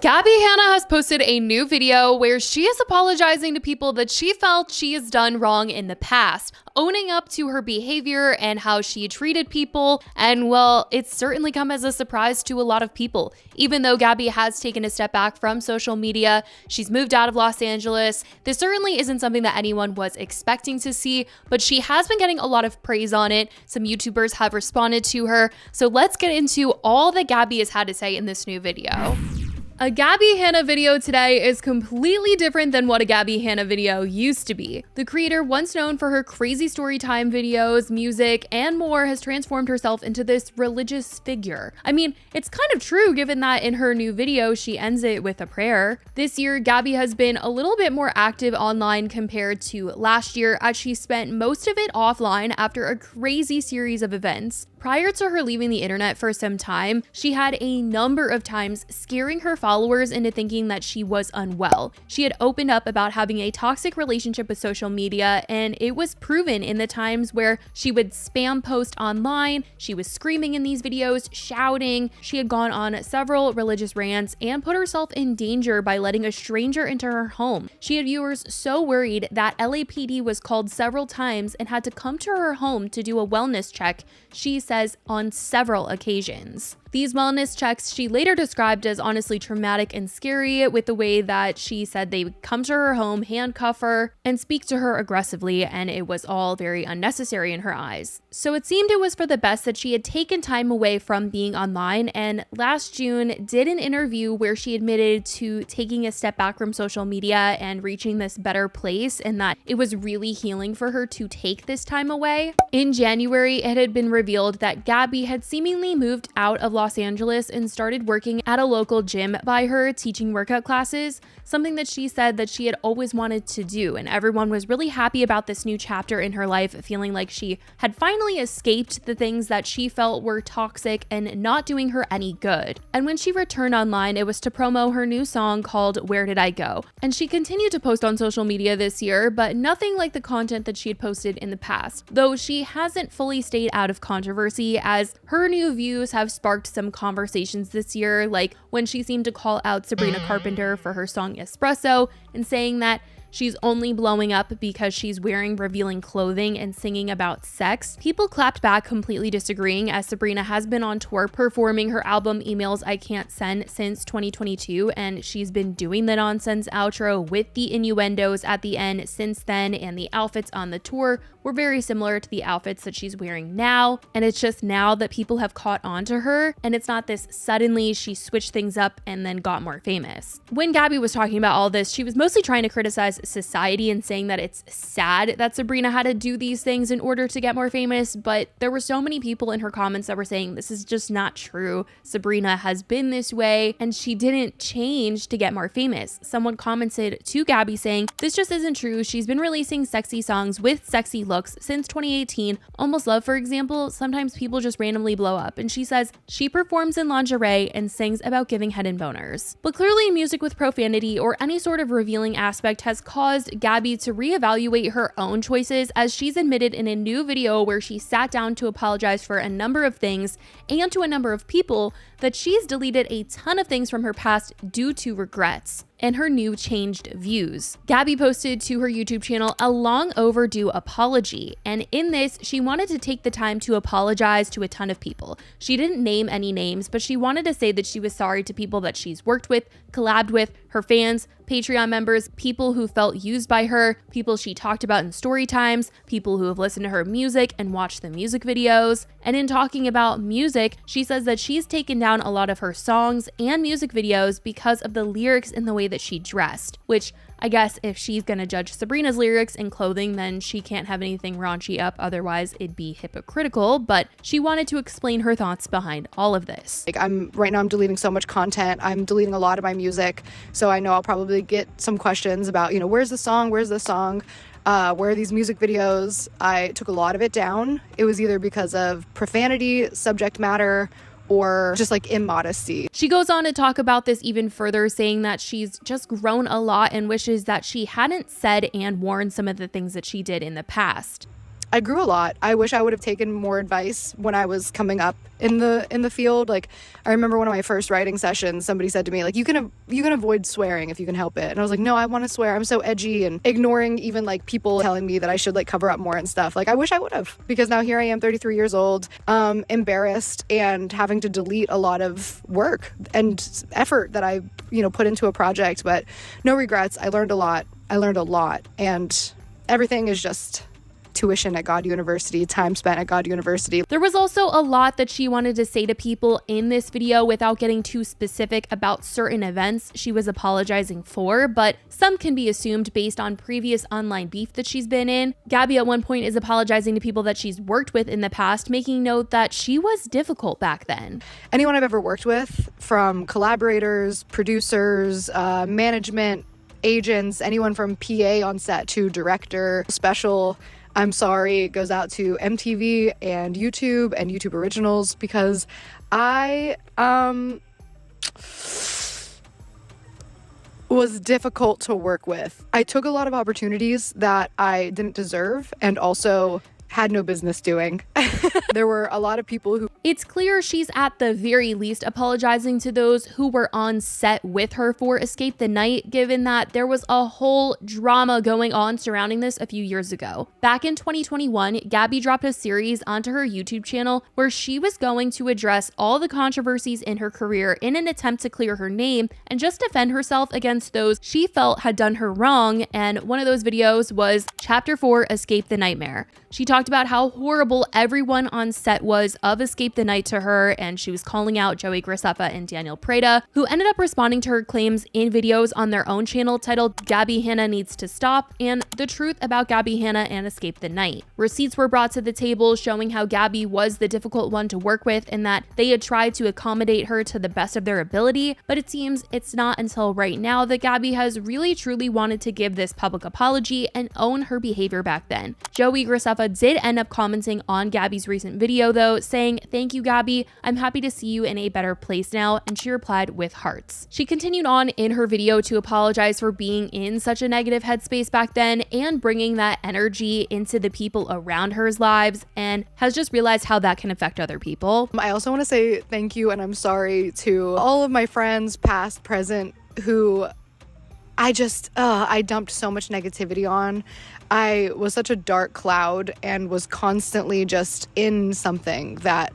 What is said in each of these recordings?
Gabbie Hanna has posted a new video where she is apologizing to people that she felt she has done wrong in the past, owning up to her behavior and how she treated people. And well, it's certainly come as a surprise to a lot of people. Even though Gabbie has taken a step back from social media, she's moved out of Los Angeles. This certainly isn't something that anyone was expecting to see, but she has been getting a lot of praise on it. Some YouTubers have responded to her. So let's get into all that Gabbie has had to say in this new video. A Gabbie Hanna video today is completely different than what a Gabbie Hanna video used to be. The creator, once known for her crazy story time videos, music, and more, has transformed herself into this religious figure. I mean, it's kind of true given that in her new video, she ends it with a prayer. This year, Gabbie has been a little bit more active online compared to last year, as she spent most of it offline after a crazy series of events. Prior to her leaving the internet for some time, she had a number of times scaring her followers into thinking that she was unwell. She had opened up about having a toxic relationship with social media, and it was proven in the times where she would spam post online, she was screaming in these videos, shouting. She had gone on several religious rants and put herself in danger by letting a stranger into her home. She had viewers so worried that LAPD was called several times and had to come to her home to do a wellness check, she says on several occasions. These wellness checks she later described as honestly traumatic and scary, with the way that she said they would come to her home, handcuff her, and speak to her aggressively, and it was all very unnecessary in her eyes. So it seemed it was for the best that she had taken time away from being online, and last June did an interview where she admitted to taking a step back from social media and reaching this better place, and that it was really healing for her to take this time away. In January, it had been revealed that Gabbie had seemingly moved out of Los Angeles and started working at a local gym by her, teaching workout classes, something that she said that she had always wanted to do. And everyone was really happy about this new chapter in her life, feeling like she had finally escaped the things that she felt were toxic and not doing her any good. And when she returned online, it was to promo her new song called Where Did I Go? And she continued to post on social media this year, but nothing like the content that she had posted in the past, though she hasn't fully stayed out of controversy, as her new views have sparked some conversations this year, like when she seemed to call out Sabrina Carpenter for her song Espresso and saying that she's only blowing up because she's wearing revealing clothing and singing about sex. People clapped back, completely disagreeing, as Sabrina has been on tour performing her album Emails I Can't Send since 2022, and she's been doing the nonsense outro with the innuendos at the end since then, and the outfits on the tour were very similar to the outfits that she's wearing now. And it's just now that people have caught on to her, and it's not this suddenly she switched things up and then got more famous. When Gabbie was talking about all this, she was mostly trying to criticize society and saying that it's sad that Sabrina had to do these things in order to get more famous, but there were so many people in her comments that were saying this is just not true. Sabrina has been this way and she didn't change to get more famous. Someone commented to Gabbie saying, "This just isn't true. She's been releasing sexy songs with sexy looks since 2018. Almost Love, for example, sometimes people just randomly blow up." And she says she performs in lingerie and sings about giving head and boners. But clearly music with profanity or any sort of revealing aspect has caused Gabbie to reevaluate her own choices, as she's admitted in a new video where she sat down to apologize for a number of things and to a number of people that she's deleted a ton of things from her past due to regrets and her new changed views. Gabbie posted to her YouTube channel a long overdue apology, and in this, she wanted to take the time to apologize to a ton of people. She didn't name any names, but she wanted to say that she was sorry to people that she's worked with, collabed with, her fans, Patreon members, people who felt used by her, people she talked about in story times, people who have listened to her music and watched the music videos. And in talking about music, she says that she's taken down a lot of her songs and music videos because of the lyrics and the way that she dressed, which I guess if she's gonna judge Sabrina's lyrics and clothing, then she can't have anything raunchy up, otherwise it'd be hypocritical. But she wanted to explain her thoughts behind all of this. Right now I'm deleting so much content. I'm deleting a lot of my music, so I know I'll probably get some questions about, where's the song, where are these music videos? I took a lot of it down. It was either because of profanity, subject matter, or just like immodesty. She goes on to talk about this even further, saying that she's just grown a lot and wishes that she hadn't said and worn some of the things that she did in the past. I grew a lot. I wish I would have taken more advice when I was coming up in the field. Like, I remember one of my first writing sessions, somebody said to me, like, you can avoid swearing if you can help it. And I was like, no, I want to swear. I'm so edgy, and ignoring even like people telling me that I should like cover up more and stuff. Like, I wish I would have, because now here I am, 33 years old, embarrassed and having to delete a lot of work and effort that I, put into a project. But no regrets. I learned a lot, and everything is just tuition at God University, time spent at God University. There was also a lot that she wanted to say to people in this video without getting too specific about certain events she was apologizing for, but some can be assumed based on previous online beef that she's been in. Gabbie at one point is apologizing to people that she's worked with in the past, making note that she was difficult back then. Anyone I've ever worked with, from collaborators, producers, management, agents, anyone from PA on set to director, special, I'm sorry, it goes out to MTV and YouTube Originals, because I was difficult to work with. I took a lot of opportunities that I didn't deserve and also had no business doing. There were a lot of people who... It's clear she's at the very least apologizing to those who were on set with her for Escape the Night, given that there was a whole drama going on surrounding this a few years ago. Back in 2021, Gabbie dropped a series onto her YouTube channel where she was going to address all the controversies in her career in an attempt to clear her name and just defend herself against those she felt had done her wrong, and one of those videos was Chapter 4, Escape the Nightmare. She talked about how horrible everyone on set was of Escape the Night to her, and she was calling out Joey Graceffa and Daniel Prada, who ended up responding to her claims in videos on their own channel titled Gabbie Hanna Needs to Stop and The Truth About Gabbie Hanna and Escape the Night. Receipts were brought to the table showing how Gabbie was the difficult one to work with and that they had tried to accommodate her to the best of their ability, but it seems it's not until right now that Gabbie has really truly wanted to give this public apology and own her behavior back then. Joey Graceffa did end up commenting on Gabbie's recent video though, saying, "Thank you, Gabbie. I'm happy to see you in a better place now," and she replied with hearts. She continued on in her video to apologize for being in such a negative headspace back then and bringing that energy into the people around her lives, and has just realized how that can affect other people. I also want to say thank you and I'm sorry to all of my friends, past, present, who I dumped so much negativity on. I was such a dark cloud and was constantly just in something that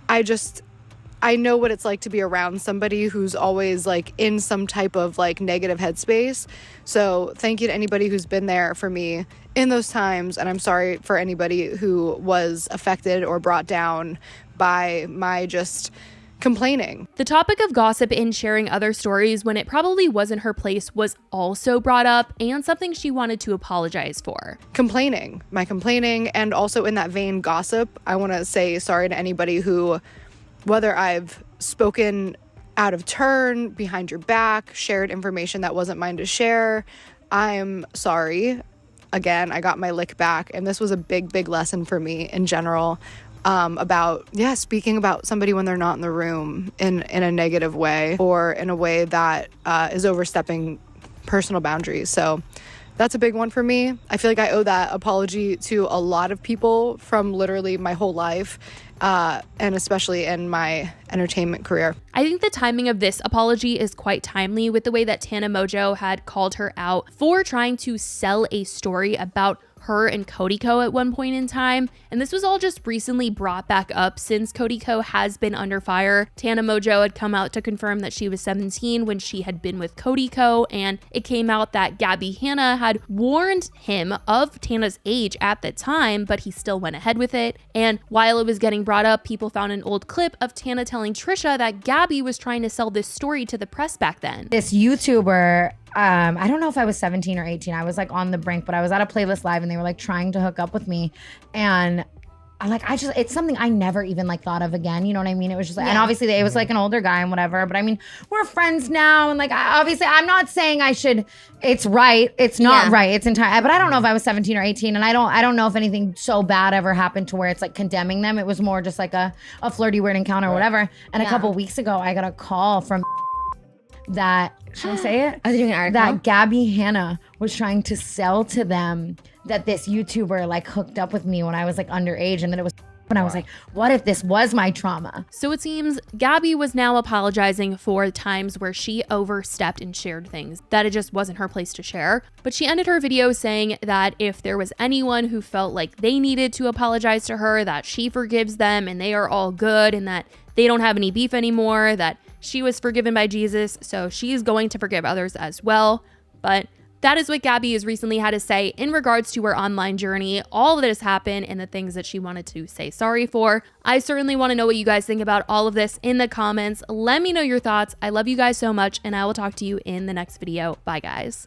I know what it's like to be around somebody who's always like in some type of like negative headspace. So thank you to anybody who's been there for me in those times. And I'm sorry for anybody who was affected or brought down by my just complaining. The topic of gossip and sharing other stories when it probably wasn't her place was also brought up, and something she wanted to apologize for. My complaining, and also in that vein, gossip. I want to say sorry to anybody who, whether I've spoken out of turn, behind your back, shared information that wasn't mine to share, I'm sorry. Again, I got my lick back, and this was a big lesson for me in general. About speaking about somebody when they're not in the room in a negative way, or in a way that is overstepping personal boundaries. So that's a big one for me. I feel like I owe that apology to a lot of people from literally my whole life, and especially in my entertainment career. I think the timing of this apology is quite timely, with the way that Tana Mongeau had called her out for trying to sell a story about her and Cody Co at one point in time, and this was all just recently brought back up since Cody Co has been under fire. Tana Mongeau had come out to confirm that she was 17 when she had been with Cody Co, and it came out that Gabbie Hanna had warned him of Tana's age at the time, but he still went ahead with it. And while it was getting brought up, people found an old clip of Tana telling Trisha that Gabbie was trying to sell this story to the press back then. This YouTuber, I don't know if I was 17 or 18. I was like on the brink, but I was at a playlist live and they were like trying to hook up with me. And it's something I never even like thought of again. You know what I mean? It was just like, and obviously it was like an older guy and whatever, but I mean, we're friends now. And like, obviously I'm not saying it's right. It's not right. It's entire, but I don't know if I was 17 or 18. And I don't know if anything so bad ever happened to where it's like condemning them. It was more just like a flirty weird encounter or whatever. And a couple weeks ago, I got a call from that, should I say it? Are they doing an article? That Gabbie Hanna was trying to sell to them that this YouTuber like hooked up with me when I was like underage, and that it was. And I was like, what if this was my trauma? So it seems Gabbie was now apologizing for times where she overstepped and shared things that it just wasn't her place to share. But she ended her video saying that if there was anyone who felt like they needed to apologize to her, that she forgives them and they are all good and that they don't have any beef anymore, that she was forgiven by Jesus, so she's going to forgive others as well. But that is what Gabbie has recently had to say in regards to her online journey, all that has happened and the things that she wanted to say sorry for. I certainly want to know what you guys think about all of this in the comments. Let me know your thoughts. I love you guys so much, and I will talk to you in the next video. Bye, guys.